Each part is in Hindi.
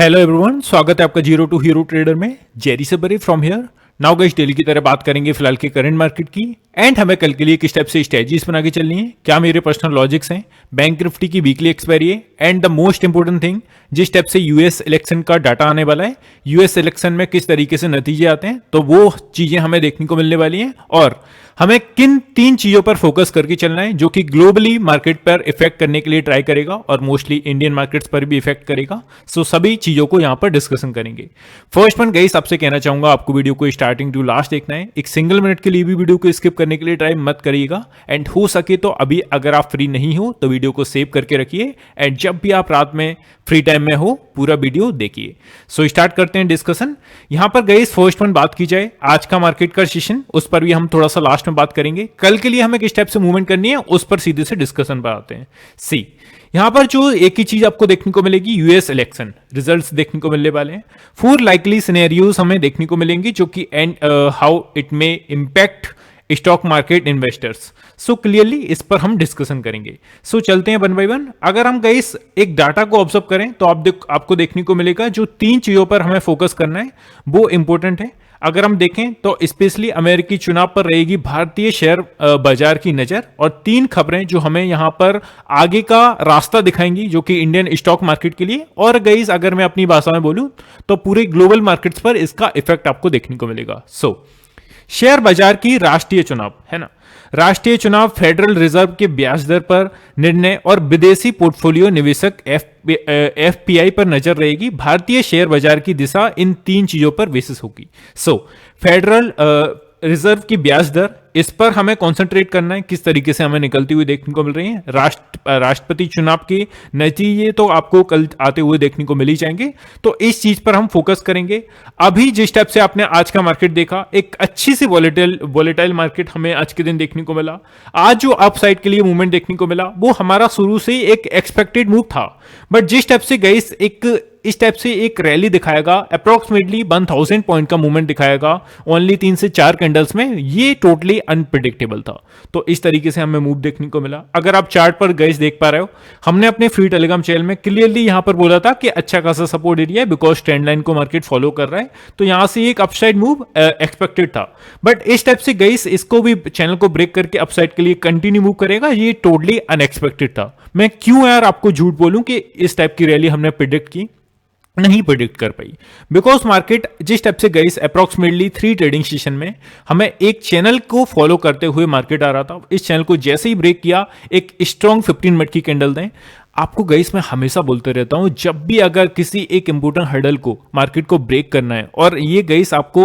हेलो एवरीवन, स्वागत है आपका जीरो टू हीरो ट्रेडर में। Jerry Sabri from here. Now guys, daily की तरह बात करेंगे फिलहाल के करंट मार्केट की एंड हमें कल के लिए किस टाइप से स्ट्रेटजीज बना के चलनी है, क्या मेरे पर्सनल लॉजिक्स हैं, बैंक निफ्टी की वीकली एक्सपायरी है and the most important thing, जिस टाइप से यूएस इलेक्शन का डाटा आने वाला है, यूएस इलेक्शन में किस तरीके से नतीजे आते हैं, तो वो चीजें हमें देखने को मिलने वाली हैं और हमें किन तीन चीजों पर फोकस करके चलना है जो कि ग्लोबली मार्केट पर इफेक्ट करने के लिए ट्राई करेगा और मोस्टली इंडियन मार्केट्स पर भी इफेक्ट करेगा। सो सभी चीजों को यहां पर डिस्कशन करेंगे। फर्स्ट वन गाइस, आपसे कहना चाहूंगा आपको वीडियो को स्टार्टिंग टू लास्ट देखना है। एक सिंगल मिनट के लिए भी वीडियो को स्किप करने के लिए ट्राई मत करिएगा एंड हो सके तो अभी अगर आप फ्री नहीं हो तो वीडियो को सेव करके रखिए एंड जब भी आप रात में फ्री टाइम में हो पूरा वीडियो देखिए। सो स्टार्ट करते हैं डिस्कशन। यहां पर गाइस फर्स्ट वन बात की जाए आज का मार्केट का सेशन, उस पर भी हम थोड़ा सा लास्ट में बात करेंगे। कल के लिए हमें किस टाइप से मूवमेंट करनी है उस पर सीधे से डिस्कशन पर आते हैं। सी, यहां पर जो एक ही चीज आपको देखने को मिलेगी, यूएस इलेक्शन रिजल्ट्स देखने को मिलने वाले हैं। 4 लाइकली सिनेरियोज हमें देखने को मिलेंगे जो कि and how it may impact stock market investors. So clearly इस पर हम डिस्कशन करेंगे। सो चलते हैं वन बाय वन। अगर हम गाइस एक डाटा को ऑब्जर्व करें तो आपको देखने को मिलेगा जो 3 चीजों पर हमें फोकस करना है वो इंपॉर्टेंट है। अगर हम देखें तो स्पेशली अमेरिकी चुनाव पर रहेगी भारतीय शेयर बाजार की नजर और 3 खबरें जो हमें यहां पर आगे का रास्ता दिखाएंगी जो कि इंडियन स्टॉक मार्केट के लिए और गाइस अगर मैं अपनी भाषा में बोलूं तो पूरे ग्लोबल मार्केट्स पर इसका इफेक्ट आपको देखने को मिलेगा। सो शेयर बाजार की राष्ट्रीय चुनाव है ना, राष्ट्रीय चुनाव, फेडरल रिजर्व के ब्याज दर पर निर्णय और विदेशी पोर्टफोलियो निवेशक एफपीआई पर नजर रहेगी। भारतीय शेयर बाजार की दिशा इन 3 चीजों पर बेसिस होगी। सो फेडरल रिजर्व की ब्याज दर, इस पर हमें कंसंट्रेट करना है, किस तरीके से हमें निकलती हुई देखने को मिल रही है। राष्ट्रपति चुनाव के नतीजे तो आपको कल आते हुए देखने को मिल ही जाएंगे, तो इस चीज पर हम फोकस करेंगे। अभी जिस टाइप से आपने आज का मार्केट देखा, एक अच्छी सी वॉलेटाइल मार्केट हमें आज के दिन देखने को मिला। आज जो अपसाइड के लिए मूवमेंट देखने को मिला वो हमारा शुरू से एक एक्सपेक्टेड मूव था, बट जिस टाइप से गाइस इस टाइप से एक रैली दिखाएगा, अप्रोक्सीमेटली 1000 पॉइंट का मूवमेंट दिखाएगा ओनली 3 से 4 कैंडल्स में, ये टोटली अनप्रिडिक्टेबल था। तो इस तरीके से हमें मूव देखने को मिला। अगर आप चार्ट पर गाइस देख पा रहे हो, हमने अपने फ्री टेलीग्राम चैनल में क्लियरली यहां पर बोला था कि अच्छा खासा सपोर्ट एरिया है बिकॉज ट्रेंड लाइन को मार्केट फॉलो कर रहा है, तो यहां से एक अपसाइड मूव एक्सपेक्टेड था। बट इस टाइप से गाइस इसको भी चैनल को ब्रेक करके अपसाइड के लिए कंटिन्यू मूव करेगा, ये टोटली अनएक्सपेक्टेड था। मैं क्यों यार आपको झूठ बोलूं कि इस टाइप की रैली हमने प्रिडिक्ट की, नहीं प्रिडिक्ट कर पाई, बिकॉज मार्केट जिस टाइप से गई अप्रोक्सीमेटली 3 ट्रेडिंग सेशन में हमें एक चैनल को फॉलो करते हुए मार्केट आ रहा था। इस चैनल को जैसे ही ब्रेक किया, एक स्ट्रॉन्ग 15 मिनट की कैंडल दें। आपको गाइस मैं हमेशा बोलते रहता हूं, जब भी अगर किसी एक इंपोर्टेंट हर्डल को मार्केट को ब्रेक करना है और ये गाइस आपको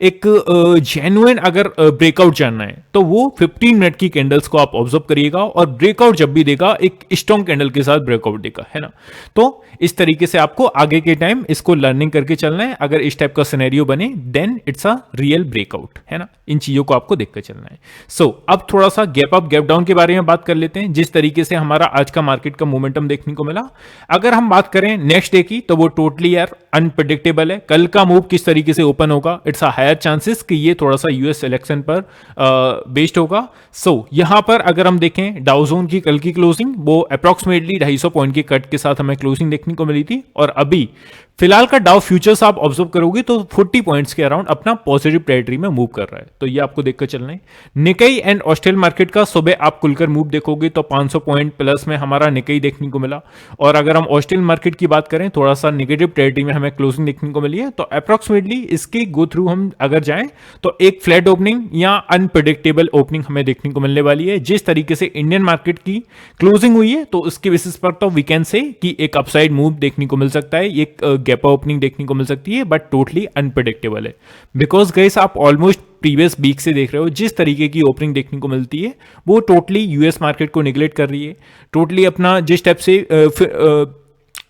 एक जेन्युइन अगर ब्रेकआउट जानना है तो वो 15 मिनट की कैंडल्स को आप ऑब्जर्व करिएगा और ब्रेकआउट जब भी देगा एक स्ट्रॉन्ग कैंडल के साथ ब्रेकआउट देगा, है ना। तो इस तरीके से आपको आगे के टाइम इसको लर्निंग करके चलना है। अगर इस टाइप का सिनेरियो बने then it's a real breakout, है ना। इन चीजों को आपको देखकर चलना है। सो अब थोड़ा सा गैप अप गैप डाउन के बारे में बात कर लेते हैं, जिस तरीके से हमारा आज का मार्केट का मोमेंटम देखने को मिला। अगर हम बात करें नेक्स्ट डे की तो वो टोटली यार अनप्रिडिक्टेबल है। कल का मूव किस तरीके से ओपन होगा, इट्स अ हायर चांसेस कि ये थोड़ा सा यूएस इलेक्शन पर बेस्ड होगा। सो यहां पर अगर हम देखें डाउ जोन की कल की क्लोजिंग, वो अप्रोक्सीमेटली 250 पॉइंट के कट के साथ हमें क्लोजिंग देखने को मिली थी और अभी फिलहाल का डाउ फ्यूचर्स आप ऑब्जर्व करोगे तो 40 पॉइंट्स के अराउंड अपना पॉजिटिव टेरिटरी में मूव कर रहा है, तो ये आपको देखकर चलना है। निकाई एंड ऑस्ट्रेलियन मार्केट का सुबह आप खुलकर मूव देखोगे तो 500 पॉइंट प्लस में हमारा निकाई देखने को मिला और अगर हम ऑस्ट्रेलियन मार्केट की बात करें थोड़ा सा नेगेटिव टेरिटरी में हमें क्लोजिंग देखने को मिली है। तो अप्रोक्सीमेटली इसके गो थ्रू हम अगर जाएं तो एक फ्लैट ओपनिंग या अनप्रिडिक्टेबल ओपनिंग हमें देखने को मिलने वाली है। जिस तरीके से इंडियन मार्केट की क्लोजिंग हुई है तो उसके बेसिस पर तो वी कैन से कि एक अपसाइड मूव देखने को मिल सकता है, एक गैप ओपनिंग देखने को मिल सकती है, बट टोटली अनप्रिडिक्टेबल है बिकॉज गाइस आप ऑलमोस्ट प्रीवियस वीक से देख रहे हो जिस तरीके की ओपनिंग देखने को मिलती है वो टोटली यूएस मार्केट को निगलेक्ट कर रही है। टोटली अपना जिस टाइप से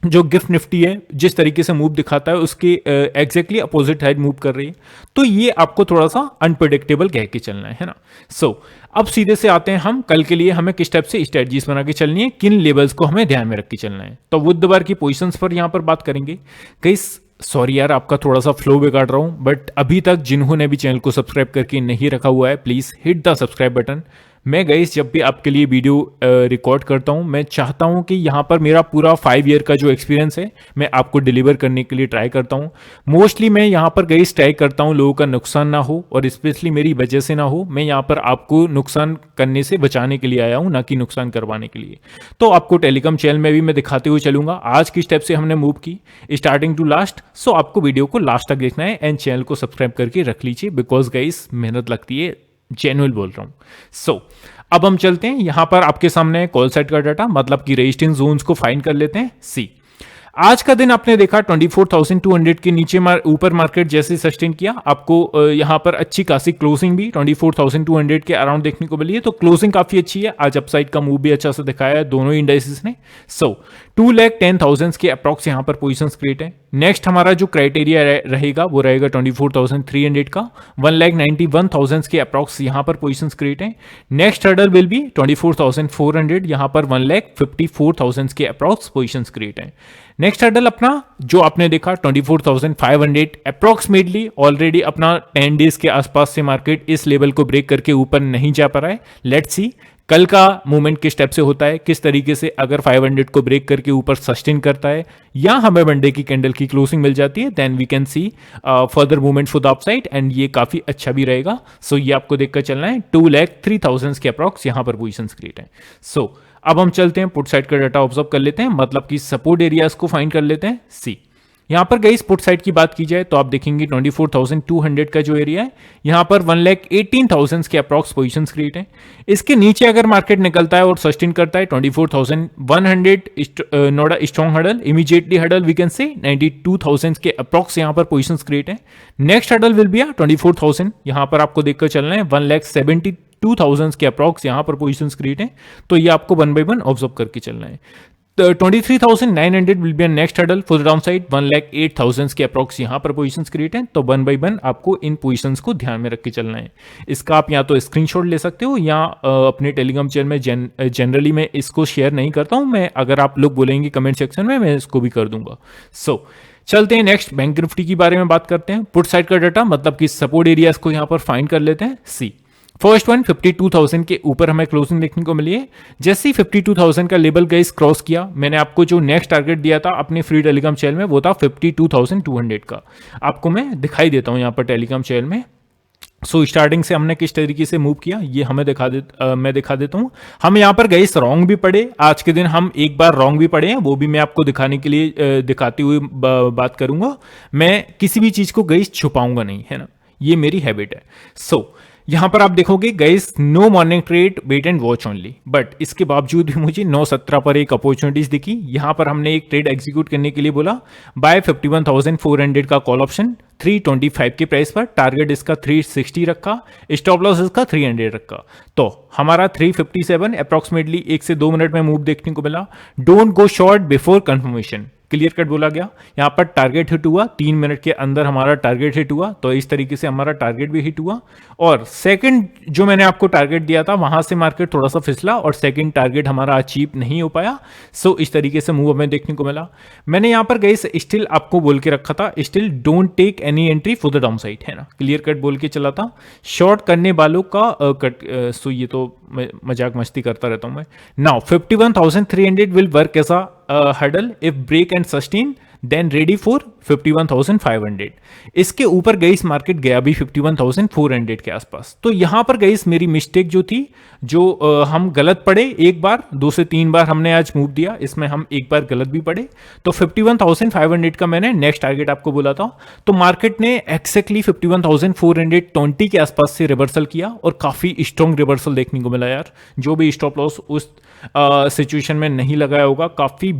जो गिफ्ट निफ्टी है जिस तरीके से मूव दिखाता है उसके एग्जैक्टली अपोजिट साइड मूव कर रही है, तो ये आपको थोड़ा सा अनप्रिडिक्टेबल कह के चलना है ना। सो अब सीधे से आते हैं हम कल के लिए हमें किस टाइप से स्ट्रेटजीज बना के चलनी है, किन लेवल्स को हमें ध्यान में रख के चलना है। तो बुधवार की पोजीशंस पर यहां पर बात करेंगे। गाइस सॉरी यार आपका थोड़ा सा फ्लो बिगाड़ रहा हूं, बट अभी तक जिन्होंने भी चैनल को सब्सक्राइब करके नहीं रखा हुआ है please hit the subscribe button. मैं गाइस जब भी आपके लिए वीडियो रिकॉर्ड करता हूं, मैं चाहता हूं कि यहां पर मेरा पूरा 5 ईयर का जो एक्सपीरियंस है मैं आपको डिलीवर करने के लिए ट्राई करता हूं। मोस्टली मैं यहां पर गाइस ट्राई करता हूं लोगों का नुकसान ना हो, और स्पेशली मेरी वजह से ना हो। मैं यहां पर आपको नुकसान करने से बचाने के लिए आया हूं, ना कि नुकसान करवाने के लिए। तो आपको टेलीकॉम चैनल में भी मैं दिखाते हुए चलूंगा आज की स्टेप से हमने मूव की स्टार्टिंग टू लास्ट। सो आपको वीडियो को लास्ट तक देखना है एंड चैनल को सब्सक्राइब करके रख लीजिए, बिकॉज गाइस मेहनत लगती है, जेन्युइन बोल रहा हूं। सो अब हम चलते हैं, यहां पर आपके सामने कॉल सेट का डाटा, मतलब कि रेजिस्टेंस जोन्स को फाइंड कर लेते हैं। सी आज का दिन आपने देखा 24,200 के नीचे ऊपर मार्केट जैसे सस्टेन किया, आपको यहां पर अच्छी खासी क्लोजिंग भी 24,200 के अराउंड देखने को मिली है। तो क्लोजिंग काफी अच्छी है, आज अपसाइड का मूव भी अच्छा से दिखाया है दोनों इंडाइसेस ने। सो 2,10,000 के अप्रॉक्स यहां पर पोजीशंस क्रिएट है। नेक्स्ट हमारा जो क्राइटेरिया रहेगा वो रहेगा 24,300 का। 1,91,000 के अप्रॉक्स यहां पर पोजीशंस क्रिएट है। नेक्स्ट हर्डल विल बी 24,400, यहां पर 1,54,000 के अप्रॉक्स पोजीशंस क्रिएट है। नेक्स्ट हर्डल अपना जो आपने देखा 24,500 अप्रोक्सीमेटली ऑलरेडी अपना 10 डेज के आसपास से मार्केट इस लेवल को ब्रेक करके ऊपर नहीं जा पा रहा है। लेट्स सी कल का मूवमेंट किस स्टेप से होता है, किस तरीके से अगर 500 को ब्रेक करके ऊपर सस्टेन करता है या हमें मंडे की कैंडल की क्लोजिंग मिल जाती है, then we can see further movement for the upside and ये काफी अच्छा भी रहेगा। सो ये आपको देखकर चलना है। 2,03,000 के अप्रॉक्स यहां पर पोजीशंस क्रिएट है। सो अब हम चलते हैं पुट साइड का डाटा ऑब्जर्व कर लेते हैं, मतलब कि सपोर्ट एरियाज को फाइंड कर लेते हैं। सी यहां पर गई पुट साइड की बात की जाए तो आप देखेंगे 24,200 का जो एरिया है यहां पर 1,18,000 के अप्रॉक्स पोजीशंस क्रिएट है। इसके नीचे अगर मार्केट निकलता है और सस्टेन करता है 24,100 note a strong hurdle, immediately hurdle we can say 92,000 के अप्रॉक्स यहां पर पोजीशंस क्रिएट है। नेक्स्ट हडल विल बी 24,000, यहां पर आपको देखकर चलना है 1,72,000 के अप्रॉक्स यहां पर पोजीशंस क्रिएट है। तो ये आपको 1 बाय 1 ऑब्जर्व करके चलना है। 23,900 will be next hurdle for the downside, 1,08,000 के अप्रॉक्स यहां पर पोजीशंस क्रिएट हैं। तो 1 बाय 1 आपको इन पोजीशंस को ध्यान में रख के चलना है। इसका आप या तो स्क्रीनशॉट ले सकते हो या अपने टेलीग्राम चैनल में जनरली मैं इसको शेयर नहीं करता हूं, मैं अगर आप लोग बोलेंगे कमेंट सेक्शन में मैं इसको भी कर दूंगा। सो चलते हैं नेक्स्ट बैंक निफ्टी के बारे में बात करते हैं। पुट साइड का डाटा, मतलब कि सपोर्ट एरियाज को यहां पर फाइंड कर लेते हैं। सी फर्स्ट वन 52,000 के ऊपर हमें क्लोजिंग देखने को मिली है। जैसे ही 52,000 का लेवल गाइस क्रॉस किया, मैंने आपको जो नेक्स्ट टारगेट दिया था अपने फ्री टेलीग्राम चैनल में वो था 52,200 का। आपको मैं दिखाई देता हूं यहां पर टेलीग्राम चैनल में। सो स्टार्टिंग से हमने किस तरीके से मूव किया ये हमें मैं दिखा देता हूं। हम यहां पर गाइस रॉन्ग भी पड़े, आज के दिन हम एक बार रॉन्ग भी पड़े हैं, वो भी मैं आपको दिखाने के लिए दिखाते हुए बात करूंगा। मैं किसी भी चीज को गाइस छुपाऊंगा नहीं, है ना, ये मेरी हैबिट है। सो यहां पर आप देखोगे guys no morning trade, wait and watch only, but इसके बावजूद भी मुझे 9:17 पर एक अपॉर्चुनिटीज दिखी। यहां पर हमने एक ट्रेड एग्जीक्यूट करने के लिए बोला, बाय 51,400 का कॉल ऑप्शन 325 के प्राइस पर, टारगेट इसका 360 रखा, स्टॉप लॉस इसका 300 रखा। तो हमारा 357 अप्रोक्सीमेटली 1 से 2 मिनट में मूव देखने को मिला। Don't go short before confirmation, clear cut बोला गया। यहां पर टारगेट हिट हुआ, 3 मिनट के अंदर हमारा टारगेट हिट हुआ, तो इस तरीके से हमारा टारगेट भी हिट हुआ। और सेकंड जो मैंने आपको टारगेट दिया था वहां से मार्केट थोड़ा सा फिसला और सेकंड टारगेट हमारा अचीव नहीं हो पाया। सो इस तरीके से मूव हमें देखने को मिला। मैंने यहां पर गाइस स्टिल आपको बोल के रखा था, still don't take any entry for the downside, है ना, क्लियर कट बोल के चला था। शॉर्ट करने वालों का सो ये तो मजाक मस्ती करता रहता हूं मैं। Now 51,300 will work as a hurdle if break and sustain, then ready for 51,500। इसके ऊपर गई इस मार्केट गया भी 51,400 के आसपास। तो यहां पर गई मेरी मिस्टेक जो थी, जो हम गलत पड़े एक बार, 2 से 3 बार हमने आज मूव दिया, इसमें हम एक बार गलत भी पड़े। तो 51,500 का मैंने नेक्स्ट टारगेट आपको बोला था। तो मार्केट ने एक्जैक्टली 51,420 के आसपास से रिवर्सल किया और काफी स्ट्रॉन्ग रिवर्सल देखने को मिला यार। जो भी स्टॉप लॉस उस सिचुएशन में नहीं लगाया होगा, काफी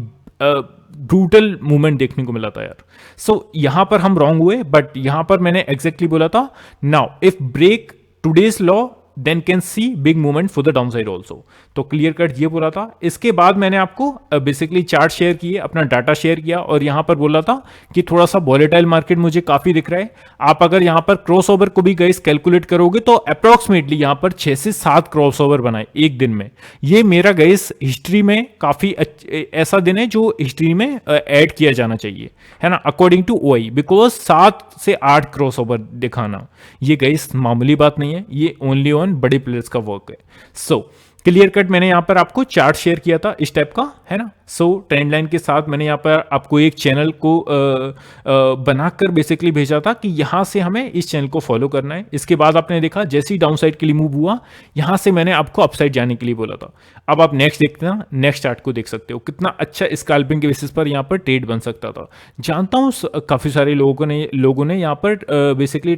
ब्रूटल मूवमेंट देखने को मिला था यार। सो यहां पर हम रॉन्ग हुए, बट यहां पर मैंने एग्जैक्टली बोला था, now if break today's low then can see big movement for the downside also. तो क्लियर कट ये बोला था। इसके बाद मैंने आपको बेसिकली चार्ट शेयर किए, अपना डाटा शेयर किया और यहां पर बोला था कि थोड़ा सा वॉलेटाइल मार्केट मुझे काफी दिख रहा है। आप अगर यहां पर क्रॉस ओवर को भी गाइस कैलकुलेट करोगे तो अप्रोक्सीमेटली यहां पर 6 से 7 क्रॉस ओवर बनाए एक दिन में। ये मेरा गाइस हिस्ट्री में काफी ऐसा दिन है जो हिस्ट्री में ऐड किया जाना चाहिए, है ना, अकॉर्डिंग टू ओआई, बिकॉज 7 से 8 क्रॉस ओवर दिखाना ये गाइस मामूली बात नहीं है। ये ओनली ऑन ऑन बड़े प्लेयर्स का वर्क है। सो क्लियर कट मैंने यहाँ पर आपको चार्ट शेयर किया था इस टाइप का, है ना। सो ट्रेंड लाइन के साथ मैंने यहाँ पर आपको एक चैनल को बनाकर बेसिकली भेजा था कि यहाँ से हमें इस चैनल को फॉलो करना है। इसके बाद आपने देखा जैसे ही डाउन साइड के लिए मूव हुआ, यहाँ से मैंने आपको अपसाइड जाने के लिए बोला था। अब आप नेक्स्ट देखते हैं, नेक्स्ट चार्ट को देख सकते हो कितना अच्छा स्कैल्पिंग के बेसिस पर यहाँ पर ट्रेड बन सकता था। जानता हूँ काफ़ी सारे लोगों ने यहाँ पर बेसिकली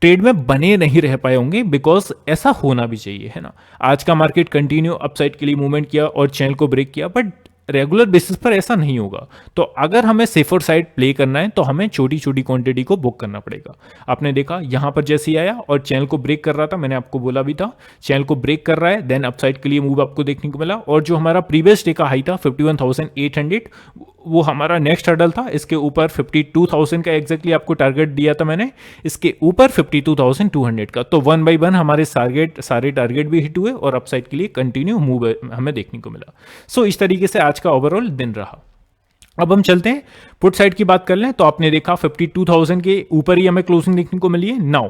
ट्रेड में बने नहीं रह पाए होंगे, बिकॉज ऐसा होना भी चाहिए, है ना। आज का मार्केट कंटिन्यू अपसाइड के लिए मूवमेंट किया और चैनल को ब्रेक किया, बट रेगुलर बेसिस पर ऐसा नहीं होगा। तो अगर हमें सेफर साइड प्ले करना है तो हमें छोटी छोटी क्वांटिटी को बुक करना पड़ेगा। आपने देखा यहाँ पर जैसे ही आया और चैनल को ब्रेक कर रहा था, मैंने आपको बोला भी था चैनल को ब्रेक कर रहा है, देन अपसाइड के लिए मूव आपको देखने को मिला। और जो हमारा प्रीवियस डे का हाई था 51,800, वो हमारा नेक्स्ट हर्डल था। इसके ऊपर 52,000 का एग्जैक्टली आपको टारगेट दिया था मैंने, इसके ऊपर 52,200 का। तो 1 बाई 1 हमारे सारे टारगेट भी हिट हुए और अपसाइड के लिए कंटिन्यू मूव हमें देखने को मिला। सो इस तरीके से आज का ओवरऑल दिन रहा। अब हम चलते हैं पुट साइड की बात कर लें, तो आपने देखा 52,000 के ऊपर ही हमें क्लोजिंग देखने को मिली है। Now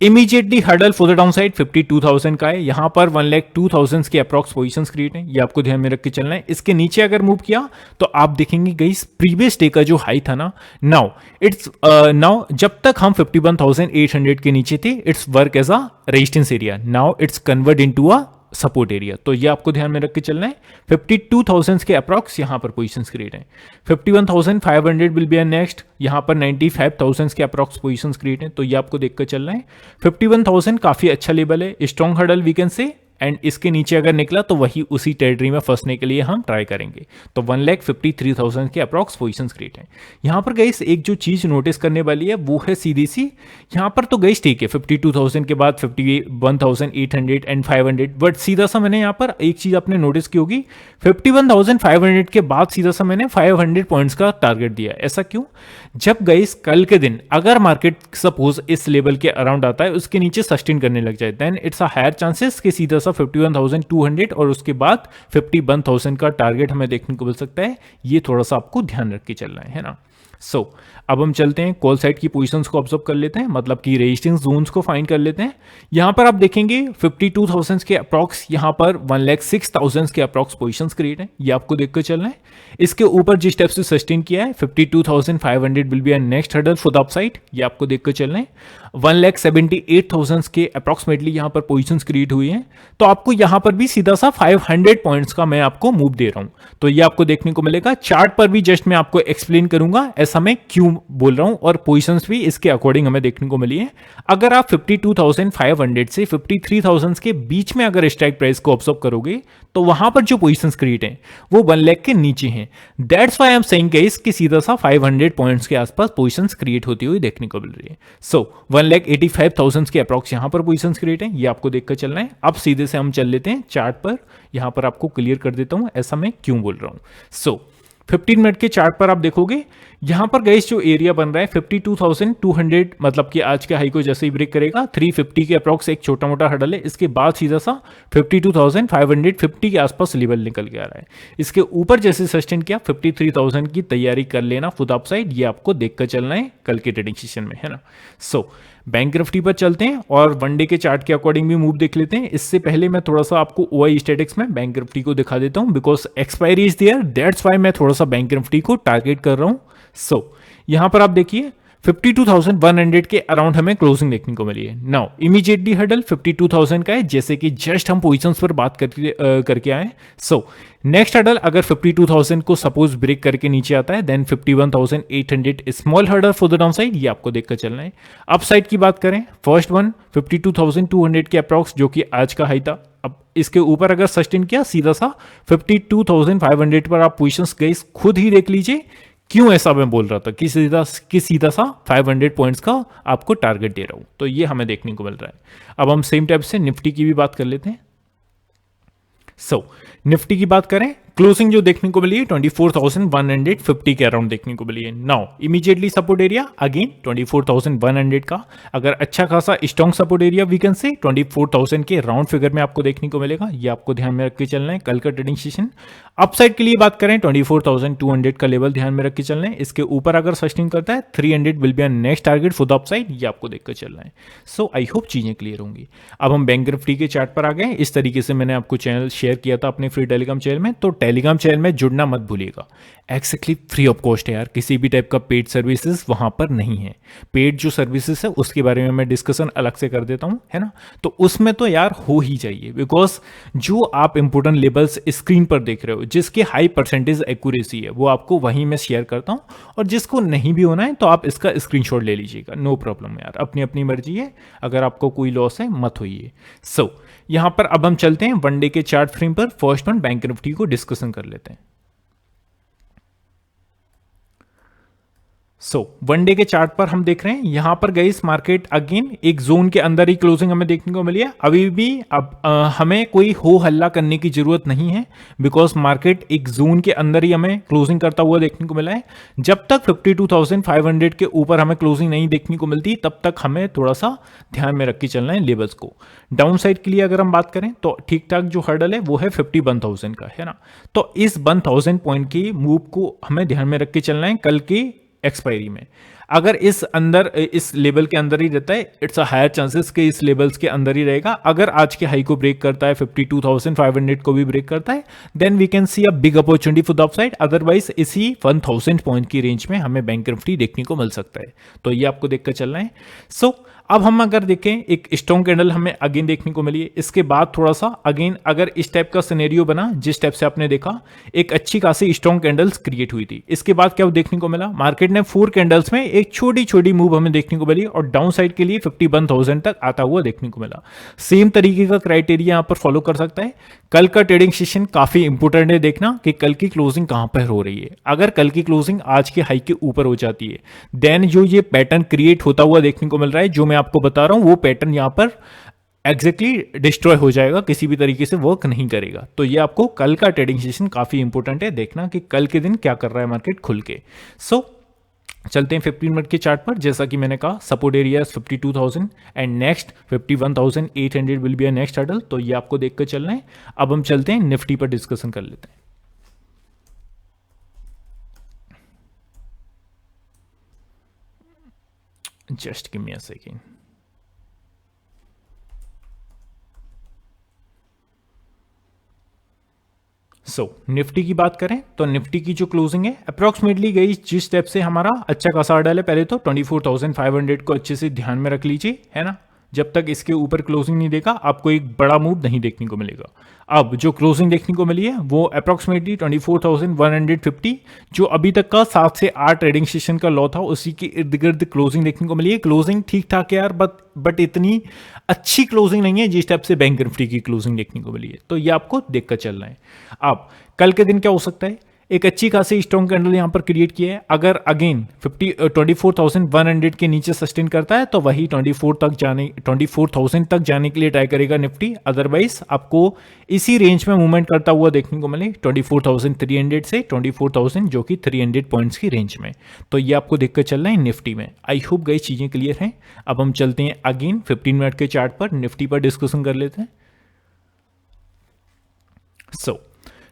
immediately hurdle for the down side 52,000 का है। यहां पर 1,02,000 के अप्रॉक्स पोजीशंस क्रिएट है, ये आपको ध्यान में रख के चलना है। इसके नीचे अगर मूव किया तो आप देखेंगे गाइस प्रीवियस डे का जो हाई था ना, नाउ जब तक हम 51,800 के नीचे थे, it's work as a resistance area, now it's convert into a support area. तो ये आपको ध्यान में रख के चलना है। 52,000 के अप्रॉक्स यहां पर पोजीशंस क्रिएट हैं। 51,500 विल बी नेक्स्ट, यहां पर 95,000 के अप्रॉक्स पोजीशंस क्रिएट हैं, तो ये आपको देखकर चलना है। 51,000 काफी अच्छा लेवल है, strong hurdle we can say, and इसके नीचे अगर निकला तो वही उसी टेरिटरी में फंसने के लिए हम ट्राई करेंगे। तो 1,53,000 के अप्रॉक्स पोजीशंस क्रिएट हैं। यहाँ पर गाइस एक जो चीज नोटिस करने वाली है वो है सीधी सी, यहाँ पर तो गाइस ठीक है 52,000 के बाद 51,800 एंड 500, बट सीधा सा मैंने यहाँ पर एक चीज आपने नोटिस की होगी, 51,500 के बाद सीधा सा मैंने 500 पॉइंट्स का टारगेट दिया। ऐसा क्यों? जब गाइस कल के दिन अगर मार्केट सपोज इस लेवल के अराउंड आता है, उसके नीचे सस्टेन करने लग जाए, then it's a higher chances कि सीधा 51,200 और उसके बाद 51,000 का टारगेट हमें देखने को मिल सकता है। ये थोड़ा सा आपको ध्यान रख के चलना है ना। सो अब हम चलते हैं कॉल साइड की पोजीशंस को ऑब्जर्व कर लेते हैं, मतलब कि रेजिस्टेंस जोन्स को फाइंड कर लेते हैं। यहां पर आप देखेंगे 52,000 के अप्रॉक्स, यहां पर 1,06,000 के अप्रॉक्स पोजीशंस क्रिएट है, ये आपको देखकर चलना है। इसके ऊपर जिस स्टेप से सस्टेन किया है 52,500 will be next hurdle for the upside, ये आपको देखकर चलना है। 1,78,000 के अप्रॉक्सिमेटली यहां पर पोजीशंस क्रिएट हुई हैं, तो आपको यहां पर भी सीधा सा 500 पॉइंट्स का मैं आपको मूव दे रहा हूं, तो ये आपको देखने को मिलेगा। चार्ट पर भी जस्ट मैं आपको एक्सप्लेन करूंगा ऐसा मैं क्यों बोल रहा हूं, और पोजीशंस भी इसके अकॉर्डिंग हमें देखने को मिली है। अगर आप 52,500 से 53,000 के बीच में अगर स्ट्राइक प्राइस को ऑब्जर्व करोगे, तो वहां पर जो पोजीशंस क्रिएट हैं वो 1 लाख के नीचे हैं। That's why I am saying guys कि सीधा सा 500 पॉइंट्स के आसपास पोजीशंस क्रिएट होती हुई देखने को मिल रही है। सो 1,85,000 के अप्रॉक्स यहां पर पोजीशंस क्रिएट हैं, ये आपको देखकर चलना है। अब सीधे से हम चल लेते हैं चार्ट पर, यहां पर आपको क्लियर कर देता हूं ऐसा मैं क्यों बोल रहा हूं। सो 15 मिनट के चार्ट पर आप देखोगे यहां पर गाइस जो एरिया बन रहा है 52,200, मतलब कि आज के हाई को जैसे ही ब्रेक करेगा 350 के अप्रॉक्स एक छोटा मोटा हडल है, इसके बाद सीधा सा 52,550 के आसपास लेवल निकल के आ रहा है। इसके ऊपर जैसे सस्टेन किया 53,000 की तैयारी कर लेना फुट अपसाइड, ये आपको देखकर चलना है कल के ट्रेडिंग सेशन में, है ना। सो बैंक निफ्टी पर चलते हैं और वनडे के चार्ट के अकॉर्डिंग भी मूव देख लेते हैं। इससे पहले मैं थोड़ा सा आपको ओआई स्टैटिक्स में बैंक निफ्टी को दिखा देता हूं, because expiry is there, that's why मैं थोड़ा सा बैंक निफ्टी को टारगेट कर रहा हूं। सो यहां पर आप देखिए 52,100 के अराउंड हमें क्लोजिंग देखने को मिली है। नाउ इमीडिएटली हर्डल 52,000 का है, जैसे कि जस्ट हम पोजीशंस पर बात करके आए। सो नेक्स्ट हर्डल अगर 52,000 को सपोज ब्रेक करके नीचे आता है, then 51,800 small hurdle for the downside, ये आपको देखकर चलना है। अप साइड की बात करें, फर्स्ट वन 52,200 के अप्रॉक्स, जो कि आज का हाई था। अब इसके ऊपर अगर सस्टेन किया सीधा सा 52,500 पर आप पोजीशंस गए, खुद ही देख लीजिए क्यों ऐसा मैं बोल रहा था कि सीधा सा 500 पॉइंट्स का आपको टारगेट दे रहा हूं, तो ये हमें देखने को मिल रहा है। अब हम सेम टाइप से निफ्टी की भी बात कर लेते हैं। सो निफ्टी की बात करें क्लोजिंग जो देखने को मिली है 24,150 के अराउंड देखने को मिली है। Now immediately support area again 24,100 का, अगर अच्छा खासा strong support area we can say 24,000 के राउंड फिगर में आपको देखने को मिलेगा। ये आपको ध्यान में रख के चलना है। कल का ट्रेडिंग सेशन अपसाइड के लिए बात करें 24,200 का लेवल ध्यान में रख के चलना है। इसके ऊपर अगर सस्टेन करता है 300 will be next target for the upside, ये आपको देखकर चलना है। सो आई होप चीजें क्लियर होंगी। अब हम बैंक निफ्टी के चार्ट पर आ गए। इस तरीके से मैंने आपको चैनल शेयर किया था अपने फ्री टेलीग्राम चैनल में, तो टेलीग्राम चैनल में जुड़ना मत भूलिएगा। एक्जेक्टली फ्री ऑफ कॉस्ट है यार, किसी भी टाइप का पेड सर्विसेज वहां पर नहीं है। पेड जो सर्विसेज है उसके बारे में मैं डिस्कशन अलग से कर देता हूं, है ना। तो उसमें तो यार हो ही जाइए, बिकॉज जो आप इंपोर्टेंट लेबल्स स्क्रीन पर देख रहे हो जिसकी हाई परसेंटेज एक्यूरेसी है वो आपको वहीं मैं शेयर करता हूं, और जिसको नहीं भी होना है तो आप इसका स्क्रीनशॉट ले लीजिएगा, नो प्रॉब्लम यार, अपनी अपनी मर्जी है। अगर आपको कोई लॉस है मत होइए। सो यहां पर अब हम चलते हैं वनडे के चार्ट फ्रेम पर। फर्स्ट वन बैंक निफ्टी को डिस्कशन कर लेते हैं। वनडे के चार्ट पर हम देख रहे हैं यहां पर गई इस मार्केट अगेन एक जोन के अंदर ही क्लोजिंग हमें देखने को मिली है। अभी भी अब हमें कोई हो हल्ला करने की जरूरत नहीं है, बिकॉज मार्केट एक जोन के अंदर ही हमें क्लोजिंग करता हुआ देखने को मिला है। जब तक 52,500 के ऊपर हमें क्लोजिंग नहीं देखने को मिलती तब तक हमें थोड़ा सा ध्यान में रख के चलना है लेवल्स को। डाउन साइड के लिए अगर हम बात करें तो ठीक ठाक जो हर्डल है वो है 51,000 का, है ना। तो इस 1,000 पॉइंट की मूव को हमें ध्यान में रख के चलना है कल की एक्सपायरी में। अगर इस लेवल के अंदर ही रहता है, इट्स अ हायर चांसेस कि इस लेवल्स के अंदर ही रहेगा। अगर आज के हाई को ब्रेक करता है 52,500 को भी ब्रेक करता है, then we can see a big opportunity for the upside. Otherwise इसी 1,000 पॉइंट की रेंज में हमें बैंक निफ्टी देखने को मिल सकता है, तो ये आपको देखकर चलना है। सो अब हम अगर देखें एक स्ट्रॉन्ग कैंडल हमें अगेन देखने को मिली है। इसके बाद थोड़ा सा अगेन अगर इस टाइप का सिनेरियो बना जिस टाइप से आपने देखा, एक अच्छी खासी स्ट्रॉन्ग कैंडल्स क्रिएट हुई थी। इसके बाद क्या देखने को मिला, मार्केट ने 4 कैंडल्स में एक छोटी छोटी मूव हमें देखने को मिली और डाउन साइड के लिए 51,000 तक आता हुआ देखने को मिला। सेम तरीके का क्राइटेरिया यहां पर फॉलो कर सकता है। कल का ट्रेडिंग सेशन काफी इंपोर्टेंट है, देखना कि कल की क्लोजिंग कहां पर हो रही है। अगर कल की क्लोजिंग आज के हाई के ऊपर हो जाती है, देन जो ये पैटर्न क्रिएट होता हुआ देखने को मिल रहा है जो मैं आपको बता रहा हूं, वो पैटर्न यहां पर एग्जैक्टली डिस्ट्रॉय हो जाएगा, किसी भी तरीके से वर्क नहीं करेगा। तो ये आपको कल का ट्रेडिंग सेशन काफी इंपॉर्टेंट है, देखना कि कल के दिन क्या कर रहा है मार्केट खुल के। सो चलते हैं 15 मिनट के चार्ट पर। जैसा कि मैंने कहा support area 52,000 and next 51,800 will be a next hurdle, तो ये आपको देखकर चलना है। अब हम चलते हैं निफ्टी पर डिस्कशन कर लेते हैं। Just give me a second. Nifty की बात करें तो निफ्टी की जो क्लोजिंग है अप्रोक्सीमेटली गई जिस स्टेप से हमारा अच्छा खासा हर्डल है, पहले तो 24,500 को अच्छे से ध्यान में रख लीजिए, है ना। जब तक इसके ऊपर क्लोजिंग नहीं देगा आपको एक बड़ा मूव नहीं देखने को मिलेगा। अब जो क्लोजिंग देखने को मिली है वो अप्रोक्सीमेटली 24,150, जो अभी तक का 7 से 8 ट्रेडिंग सेशन का लॉ था उसी के इर्द गिर्द क्लोजिंग देखने को मिली है। क्लोजिंग ठीक ठाक है यार, बट इतनी अच्छी क्लोजिंग नहीं है जिस टाइप से बैंक निफ्टी की क्लोजिंग देखने को मिली है, तो ये आपको देखकर चलना है। अब कल के दिन क्या हो सकता है, एक अच्छी खासी स्ट्रॉन्ग कैंडल यहां पर क्रिएट किया है। अगर अगेन 24,100 के नीचे सस्टेन करता है तो वही 24,000 तक जाने के लिए ट्राई करेगा निफ्टी। अदरवाइज आपको इसी रेंज में मूवमेंट करता हुआ देखने को मिले 24,300 से 24,000, जो कि 300 पॉइंट्स की रेंज में। तो ये आपको देखकर चलना है निफ्टी में। आई होप गई चीजें क्लियर हैं। अब हम चलते हैं अगेन 15 मिनट के चार्ट पर, निफ्टी पर डिस्कशन कर लेते हैं।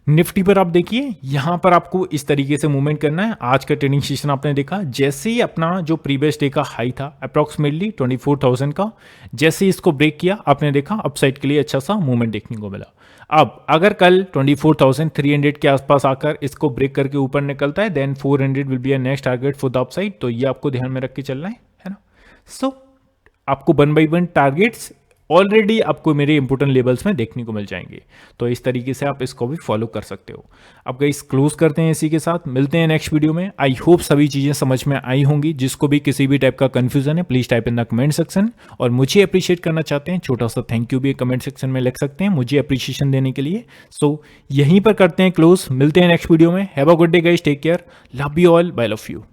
निफ्टी पर आप देखिए यहां पर आपको इस तरीके से मूवमेंट करना है। आज का ट्रेडिंग सेशन आपने देखा, जैसे ही अपना जो प्रीवियस डे का हाई था अप्रोक्सीमेटली 24,000 का, जैसे ही इसको ब्रेक किया आपने देखा अपसाइड के लिए अच्छा सा मूवमेंट देखने को मिला। अब अगर कल 24,300 के आसपास आकर इसको ब्रेक करके ऊपर निकलता है, then 400 will be a next target for the upside, तो ये आपको ध्यान में रख के चलना है ना। सो आपको 1 बाई 1 टारगेट्स ऑलरेडी आपको मेरे इंपोर्टेंट लेवल्स में देखने को मिल जाएंगे, तो इस तरीके से आप इसको भी फॉलो कर सकते हो। अब गाइस क्लोज करते हैं इसी के साथ, मिलते हैं नेक्स्ट वीडियो में। आई होप सभी चीजें समझ में आई होंगी। जिसको भी किसी भी टाइप का कंफ्यूजन है please type in the comment section, और मुझे अप्रिशिएट करना चाहते हैं छोटा सा थैंक यू भी कमेंट सेक्शन में लिख सकते हैं मुझे अप्रिशिएशन देने के लिए। सो यहीं पर करते हैं क्लोज, मिलते हैं नेक्स्ट वीडियो में। Have a good day guys, take care, love you all, bye love you.